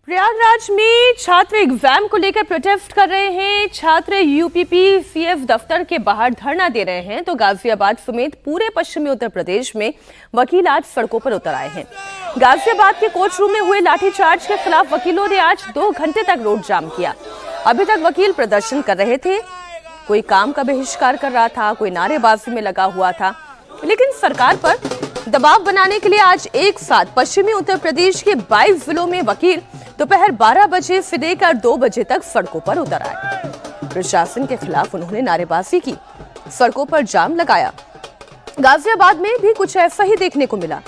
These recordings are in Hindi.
प्रयागराज में छात्र एग्जाम को लेकर प्रोटेस्ट कर रहे हैं। छात्र यूपीपीसीएफ दफ्तर के बाहर धरना दे रहे हैं तो गाजियाबाद समेत पूरे पश्चिमी उत्तर प्रदेश में वकील आज सड़कों पर उतर आए हैं। गाजियाबाद के कोर्ट रूम में हुए लाठीचार्ज के खिलाफ वकीलों ने आज 2 घंटे तक रोड जाम किया। अभी तक वकील प्रदर्शन कर रहे थे, कोई काम का बहिष्कार कर रहा था, कोई नारेबाजी में लगा हुआ था, लेकिन सरकार पर दबाव बनाने के लिए आज एक साथ पश्चिमी उत्तर प्रदेश के 22 जिलों में वकील दोपहर 12 बजे से लेकर 2 बजे तक सड़कों पर उतर आए। प्रशासन के खिलाफ उन्होंने नारेबाजी की, सड़कों पर जाम लगाया। गाजियाबाद में भी कुछ ऐसा ही देखने को मिला।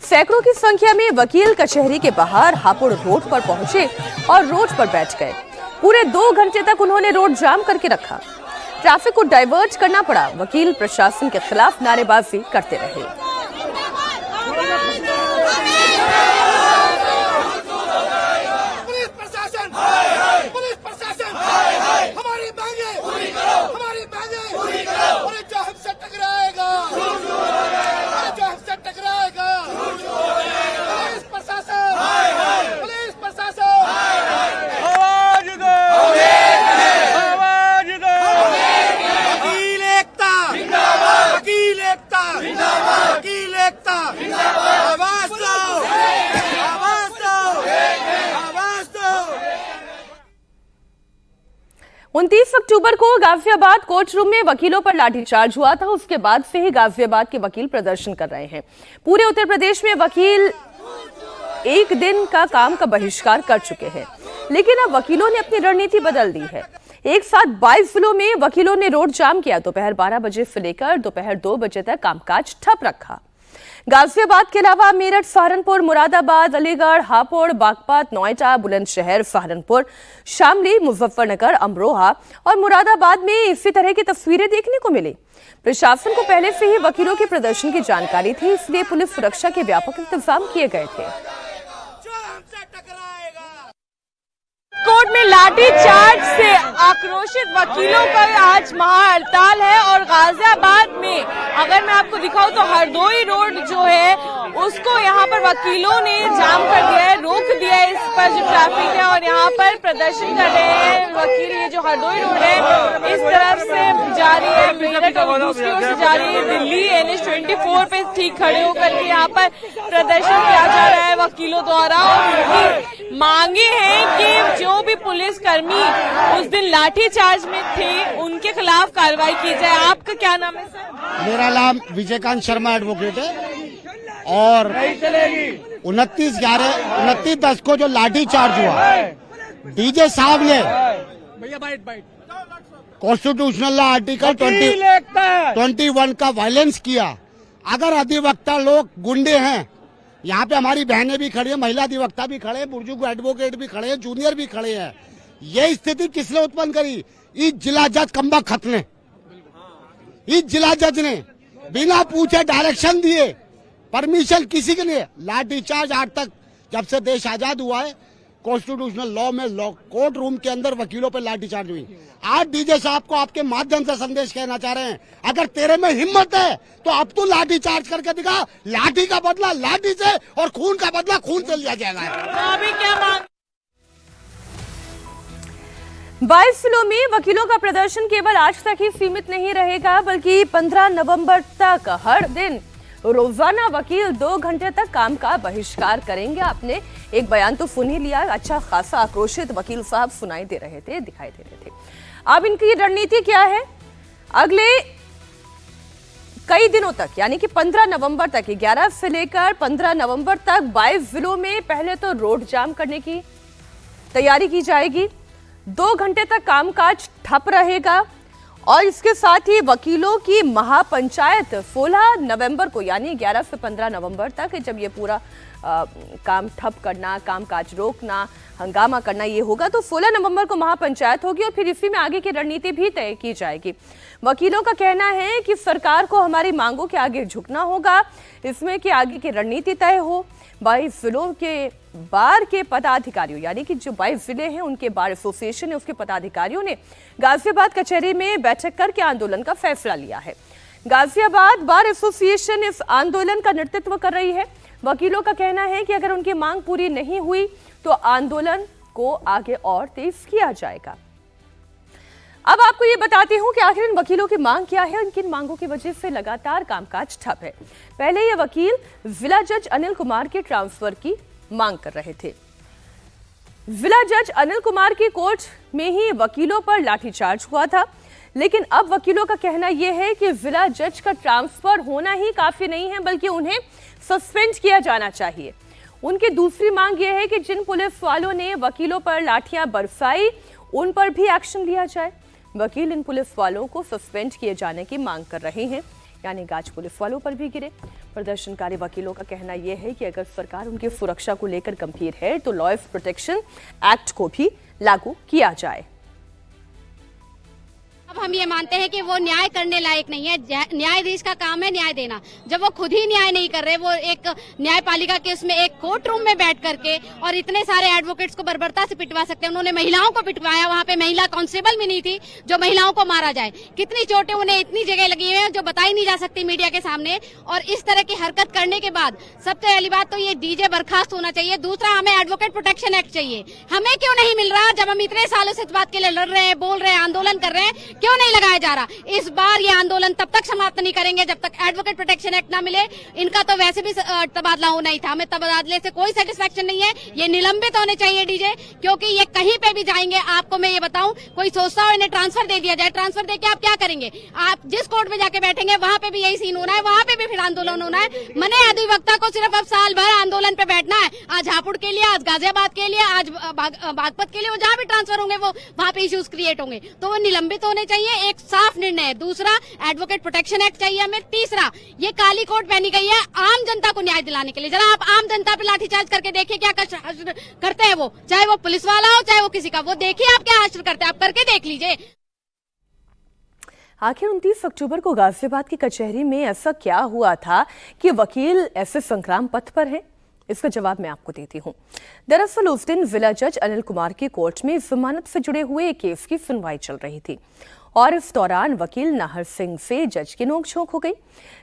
सैकड़ों की संख्या में वकील कचहरी के बाहर हापुड़ रोड पर पहुंचे और रोड पर बैठ गए। पूरे 2 घंटे तक उन्होंने रोड जाम करके रखा। ट्रैफिक को डाइवर्ट करना पड़ा। वकील प्रशासन के खिलाफ नारेबाजी करते रहे। उनतीस अक्टूबर को गाजियाबाद कोर्ट रूम में वकीलों पर लाठीचार्ज हुआ था। उसके बाद से ही गाजियाबाद के वकील प्रदर्शन कर रहे हैं। पूरे उत्तर प्रदेश में वकील एक दिन का काम का बहिष्कार कर चुके हैं, लेकिन अब वकीलों ने अपनी रणनीति बदल दी है। एक साथ 22 जिलों में वकीलों ने रोड जाम किया। दोपहर 12 बजे से लेकर दोपहर 2 बजे तक कामकाज ठप रखा। गाजियाबाद के अलावा मेरठ, सहारनपुर, मुरादाबाद, अलीगढ़, हापुड़, बागपत, नोएडा, बुलंदशहर, सहारनपुर, शामली, मुजफ्फरनगर, अमरोहा और मुरादाबाद में इसी तरह की तस्वीरें देखने को मिली। प्रशासन को पहले से ही वकीलों के प्रदर्शन की जानकारी थी, इसलिए पुलिस सुरक्षा के व्यापक इंतजाम किए गए थे। कोर्ट में लाठीचार्ज से आक्रोशित वकीलों का आज महाहड़ताल है और गाजियाबाद में अगर मैं आपको दिखाऊं तो हरदोई रोड जो है उसको यहाँ पर वकीलों ने जाम कर दिया है, रोक दिया है। इस पर जो ट्रैफिक है और यहाँ पर प्रदर्शन कर रहे हैं वकील। ये जो हरदोई रोड है इस तरफ से जा रही है मेरठ और दूसरी ओर से जा रही है दिल्ली। NH-24 पे ठीक खड़े होकर के यहाँ पर प्रदर्शन किया जा रहा है वकीलों द्वारा और उनकी मांगे हैं कि जो भी पुलिसकर्मी उस दिन लाठीचार्ज में थे उनके खिलाफ कार्रवाई की जाए। आपका क्या नाम है सर? मेरा नाम विजयकांत शर्मा एडवोकेट है और 29/11 को जो लाठीचार्ज हुआ डीजे साहब ने कॉन्स्टिट्यूशनल लॉ आर्टिकल 21 का वायलेंस किया। अगर अधिवक्ता लोग गुंडे हैं, यहाँ पे हमारी बहनें भी खड़ी है, महिला अधिवक्ता भी खड़े हैं, बुजुर्ग एडवोकेट भी खड़े हैं, जूनियर भी खड़े हैं। ये स्थिति किसने उत्पन्न करी? इस जिला जज कम्बख्त खत ने, इस जिला जज ने बिना पूछे डायरेक्शन दिए, परमिशन किसी के लिए लाठीचार्ज। आज तक जब से देश आजाद हुआ है कॉन्स्टिट्यूशनल लॉ में कोर्ट रूम के अंदर वकीलों पर लाठीचार्ज हुई। आज डीजे साहब को आपके माध्यम से संदेश कहना चाह रहे हैं, अगर तेरे में हिम्मत है तो अब तू लाठीचार्ज करके दिखा। लाठी का बदला लाठी से और खून का बदला खून से लिया जाएगा। अभी क्या मांग? 22 जिलों में वकीलों का प्रदर्शन केवल आज तक ही सीमित नहीं रहेगा, बल्कि 15 नवंबर तक हर दिन रोजाना वकील 2 घंटे तक काम का बहिष्कार करेंगे। आपने एक बयान तो सुन ही लिया। अच्छा खासा आक्रोशित वकील साहब सुनाई दे रहे थे, दिखाई दे रहे थे। अब इनकी रणनीति क्या है? अगले कई दिनों तक यानी कि 15 नवंबर तक, 11 से लेकर 15 नवंबर तक 22 जिलों में पहले तो रोड जाम करने की तैयारी की जाएगी। 2 घंटे तक कामकाज ठप रहेगा और इसके साथ ही वकीलों की महापंचायत 16 नवंबर को यानी 11 से 15 नवंबर तक, जब ये पूरा काम ठप करना, कामकाज रोकना, हंगामा करना ये होगा, तो 16 नवंबर को महापंचायत होगी और फिर इसी में आगे की रणनीति भी तय की जाएगी। वकीलों का कहना है कि सरकार को हमारी मांगों के आगे झुकना होगा, इसमें कि आगे की रणनीति तय हो। 22 जिलों के बार के पदाधिकारियों यानी कि जो 22 जिले हैं उनके बार एसोसिएशन है उसके पदाधिकारियों ने गाजियाबाद कचहरी में बैठक करके आंदोलन का फैसला लिया है। गाजियाबाद बार एसोसिएशन इस आंदोलन का नेतृत्व कर रही है। वकीलों का कहना है कि अगर उनकी मांग पूरी नहीं हुई तो आंदोलन को आगे और तेज किया जाएगा। अब आपको ये बताती हूं कि आखिर इन वकीलों की मांग क्या है। इनकी मांगों की वजह से लगातार कामकाज ठप है। पहले ये वकील जिला जज अनिल कुमार के ट्रांसफर की मांग कर रहे थे। जिला जज अनिल कुमार की कोर्ट में ही वकीलों पर लाठीचार्ज हुआ था, लेकिन अब वकीलों का कहना यह है कि जिला जज का ट्रांसफर होना ही काफी नहीं है, बल्कि उन्हें सस्पेंड किया जाना चाहिए। उनकी दूसरी मांग यह है कि जिन पुलिस वालों ने वकीलों पर लाठियां बरसाई उन पर भी एक्शन लिया जाए। वकील इन पुलिस वालों को सस्पेंड किए जाने की मांग कर रहे हैं, यानी गाज पुलिस वालों पर भी गिरे। प्रदर्शनकारी वकीलों का कहना यह है कि अगर सरकार उनकी सुरक्षा को लेकर गंभीर है तो लॉ ऑफ प्रोटेक्शन एक्ट को भी लागू किया जाए। अब हम ये मानते हैं कि वो न्याय करने लायक नहीं है। न्यायाधीश का काम है न्याय देना। जब वो खुद ही न्याय नहीं कर रहे, वो एक न्यायपालिका के उसमें एक कोर्ट रूम में बैठ करके और इतने सारे एडवोकेट्स को बर्बरता से पिटवा सकते हैं। उन्होंने महिलाओं को पिटवाया, वहाँ पे महिला कांस्टेबल भी नहीं थी जो महिलाओं को मारा जाए। कितनी चोटें उन्हें इतनी जगह लगी है जो बताई नहीं जा सकती मीडिया के सामने। और इस तरह की हरकत करने के बाद सबसे पहली बात तो ये डीजे बर्खास्त होना चाहिए। दूसरा, हमें एडवोकेट प्रोटेक्शन एक्ट चाहिए। हमें क्यों नहीं मिल रहा? जब हम इतने सालों से इस बात के लिए लड़ रहे हैं, बोल रहे हैं, आंदोलन कर रहे हैं, क्यों नहीं लगाया जा रहा? इस बार ये आंदोलन तब तक समाप्त नहीं करेंगे जब तक एडवोकेट प्रोटेक्शन एक्ट ना मिले। इनका तो वैसे भी तबादला होना ही था, हमें तबादले से कोई सेटिस्फेक्शन नहीं है। ये निलंबित होने चाहिए डीजे, क्योंकि ये कहीं पे भी जाएंगे। आपको मैं ये बताऊं, कोई सोचता हो इन्हें ट्रांसफर दे दिया जाए, ट्रांसफर देके आप क्या करेंगे? आप जिस कोर्ट में जाके बैठेंगे वहां पे भी यही सीन होना है, वहां पे भी फिर आंदोलन होना है। मने अधिवक्ता को सिर्फ अब साल भर आंदोलन पे बैठना है। आज हापुड़ के लिए, आज गाजियाबाद के लिए, आज बागपत के लिए, वो जहाँ भी ट्रांसफर होंगे वो वहाँ पे इश्यूज क्रिएट होंगे, तो वो निलंबित होने चाहिए। एक साफ निर्णय है। दूसरा, एडवोकेट प्रोटेक्शन एक्ट चाहिए हमें। तीसरा, ये काली कोट पहनी गई है आम जनता को न्याय दिलाने के लिए। जरा आप आम जनता पे लाठीचार्ज करके देखिए क्या करते हैं वो, चाहे वो पुलिस वाला हो चाहे वो किसी का, वो देखिए आप क्या हश्र करते हैं, आप करके देख लीजिए। आखिर 29 अक्टूबर को गाजियाबाद की कचहरी में ऐसा क्या हुआ था कि वकील ऐसे संग्राम पथ पर है? इसका जवाब मैं आपको देती हूं। दरअसल उस दिन जिला जज अनिल कुमार की कोर्ट में जमानत से जुड़े हुए एक केस की सुनवाई चल रही थी और इस दौरान वकील नाहर सिंह से जज की नोकझोंक हो गई।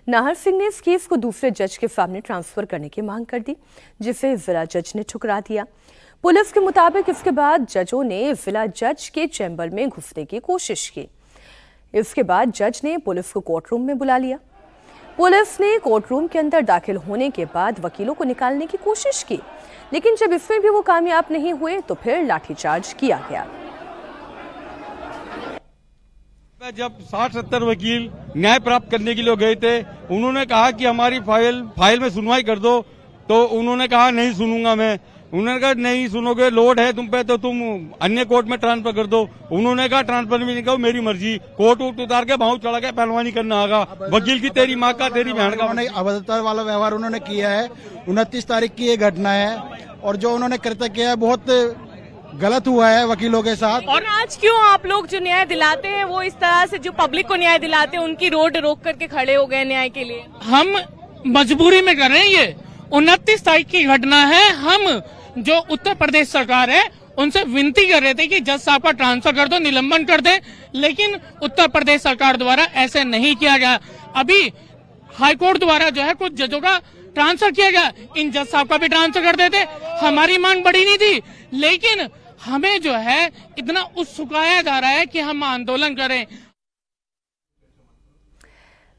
नाहर सिंह ने इस केस को दूसरे जज के सामने ट्रांसफर करने की मांग कर दी, जिसे जिला जज ने ठुकरा दिया। पुलिस के मुताबिक इसके बाद जजों ने जिला जज के चैम्बर में घुसने की कोशिश की। इसके बाद जज ने पुलिस को कोर्ट रूम में बुला लिया। पुलिस ने कोर्ट रूम के अंदर दाखिल होने के बाद वकीलों को निकालने की कोशिश की, लेकिन जब इसमें भी वो कामयाब नहीं हुए तो फिर लाठीचार्ज किया गया। जब 60-70 वकील न्याय प्राप्त करने के लिए गए थे, उन्होंने कहा कि हमारी फाइल में सुनवाई कर दो, तो उन्होंने कहा नहीं सुनूंगा मैं। उन्होंने कहा नहीं सुनोगे, लोड है तुम पे तो तुम अन्य कोर्ट में ट्रांसफर कर दो। उन्होंने कहा ट्रांसफर भी नहीं कहो, मेरी मर्जी। कोर्ट उतार के भाव चढ़ा के पहलवानी करना होगा। वकील की तेरी माँ का तेरी बहन का। उन्होंने अभद्रता वाला व्यवहार उन्होंने किया है। 29 तारीख की ये घटना है और जो उन्होंने कृत्य किया है बहुत गलत हुआ है वकीलों के साथ। और आज क्यों आप लोग जो न्याय दिलाते हैं वो इस तरह से जो पब्लिक को न्याय दिलाते हैं उनकी रोड रोक करके खड़े हो गए न्याय के लिए? हम मजबूरी में कर रहे हैं। ये 29 तारीख की घटना है। हम जो उत्तर प्रदेश सरकार है उनसे विनती कर रहे थे कि जज साहब का ट्रांसफर कर दो, निलंबन कर दे, लेकिन उत्तर प्रदेश सरकार द्वारा ऐसे नहीं किया गया। अभी हाईकोर्ट द्वारा जो है कुछ जजों का ट्रांसफर किया गया, इन जज साहब का भी ट्रांसफर कर देते। हमारी मांग बड़ी नहीं थी, लेकिन हमें जो है इतना उत्सुकाया जा रहा है कि हम आंदोलन करें।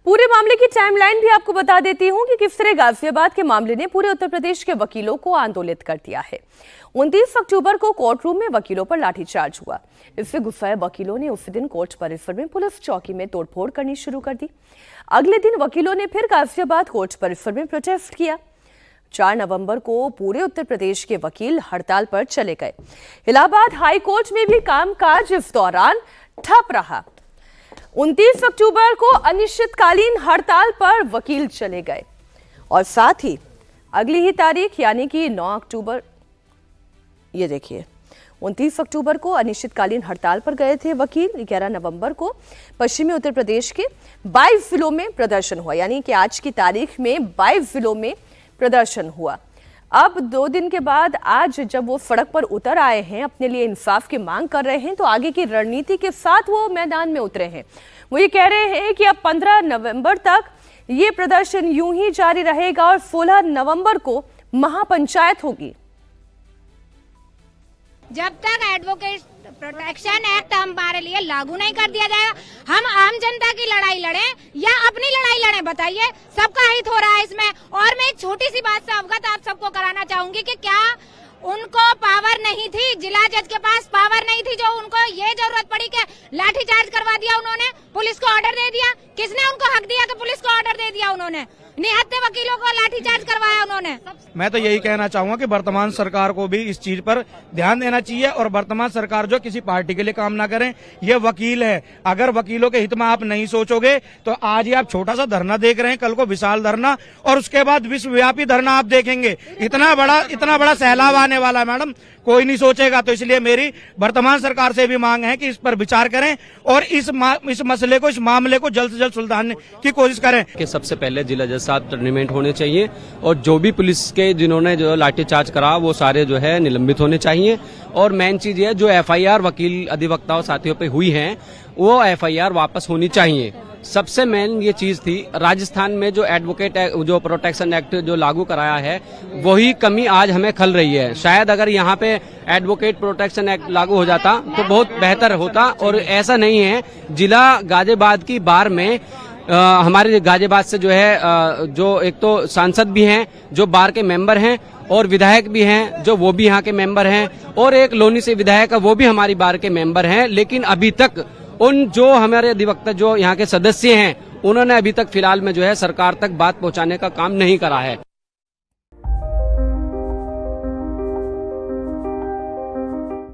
पूरे मामले की टाइमलाइन भी आपको बता देती हूं कि किस तरह गाजियाबाद के मामले ने पूरे उत्तर प्रदेश के वकीलों को आंदोलित कर दिया है। 29 अक्टूबर को कोर्ट रूम में वकीलों पर लाठीचार्ज हुआ। इससे गुस्साए वकीलों ने उसी दिन कोर्ट परिसर में पुलिस चौकी में तोड़फोड़ करनी शुरू कर दी। अगले दिन वकीलों ने फिर गाजियाबाद कोर्ट परिसर में प्रोटेस्ट किया। 4 नवंबर को पूरे उत्तर प्रदेश के वकील हड़ताल पर चले गए। इलाहाबाद हाई कोर्ट में भी कामकाज इस दौरान ठप रहा। 29 अक्टूबर को अनिश्चितकालीन हड़ताल पर वकील चले गए और साथ ही अगली ही तारीख यानी कि 9 अक्टूबर, ये देखिए 29 अक्टूबर को अनिश्चितकालीन हड़ताल पर गए थे वकील। 11 नवंबर को पश्चिमी उत्तर प्रदेश के 22 जिलों में प्रदर्शन हुआ, यानी कि आज की तारीख में 22 जिलों में प्रदर्शन हुआ। अब 2 दिन के बाद आज जब वो सड़क पर उतर आए हैं, अपने लिए इंसाफ की मांग कर रहे हैं, तो आगे की रणनीति के साथ वो मैदान में उतरे हैं। वो ये कह रहे हैं कि अब 15 नवंबर तक ये प्रदर्शन यूं ही जारी रहेगा और 16 नवंबर को महापंचायत होगी। जब तक एडवोकेट प्रोटेक्शन एक्ट हमारे लिए लागू नहीं कर दिया जाएगा, हम आम जनता की लड़ाई लड़े या अपनी लड़ाई लड़े, बताइए, सबका हित हो रहा है इसमें। और मैं एक छोटी सी बात से अवगत आप सबको कराना चाहूंगी कि क्या उनको पावर नहीं थी, जिला जज के पास पावर नहीं थी, जो उनको ये जरूरत पड़ी कि लाठीचार्ज करवा दिया उन्होंने, पुलिस को ऑर्डर दे दिया? किसने उनको हक दिया कि पुलिस को ऑर्डर दे दिया? उन्होंने निहत्थे वकीलों को लाठीचार्ज करवाया उन्होंने। मैं तो यही कहना चाहूंगा कि वर्तमान सरकार को भी इस चीज पर ध्यान देना चाहिए और वर्तमान सरकार जो किसी पार्टी के लिए काम ना करें, ये वकील है। अगर वकीलों के हित में आप नहीं सोचोगे तो आज ही आप छोटा सा धरना देख रहे हैं, कल को विशाल धरना और उसके बाद विश्वव्यापी धरना आप देखेंगे। इतना बड़ा सैलाब आने वाला है मैडम, कोई नहीं सोचेगा। तो इसलिए मेरी वर्तमान सरकार से भी मांग है कि इस पर विचार करें और इस मसले को, इस मामले को जल्द से जल्द सुलझाने की कोशिश करें। कि सबसे पहले जिला जज साहब टर्मिनेट होने चाहिए और जो भी पुलिस के जिन्होंने जो लाठीचार्ज करा वो सारे जो है निलंबित होने चाहिए। और मेन चीज ये जो FIR वकील अधिवक्ताओं साथियों पे हुई है वो FIR वापस होनी चाहिए। सबसे मेन ये चीज थी, राजस्थान में जो एडवोकेट जो प्रोटेक्शन एक्ट जो लागू कराया है वही कमी आज हमें खल रही है। शायद अगर यहाँ पे एडवोकेट प्रोटेक्शन एक्ट लागू हो जाता तो बहुत बेहतर होता, और ऐसा नहीं है। जिला गाजियाबाद की बार में हमारे गाजियाबाद से जो है जो एक तो सांसद भी हैं जो बार के मेंबर हैं और विधायक भी हैं जो वो भी यहाँ के मेंबर हैं, और एक लोनी से विधायक है वो भी हमारी बार के मेंबर हैं। लेकिन अभी तक उन जो हमारे अधिवक्ता जो यहाँ के सदस्य हैं उन्होंने अभी तक फिलहाल में जो है सरकार तक बात पहुँचाने का काम नहीं करा है।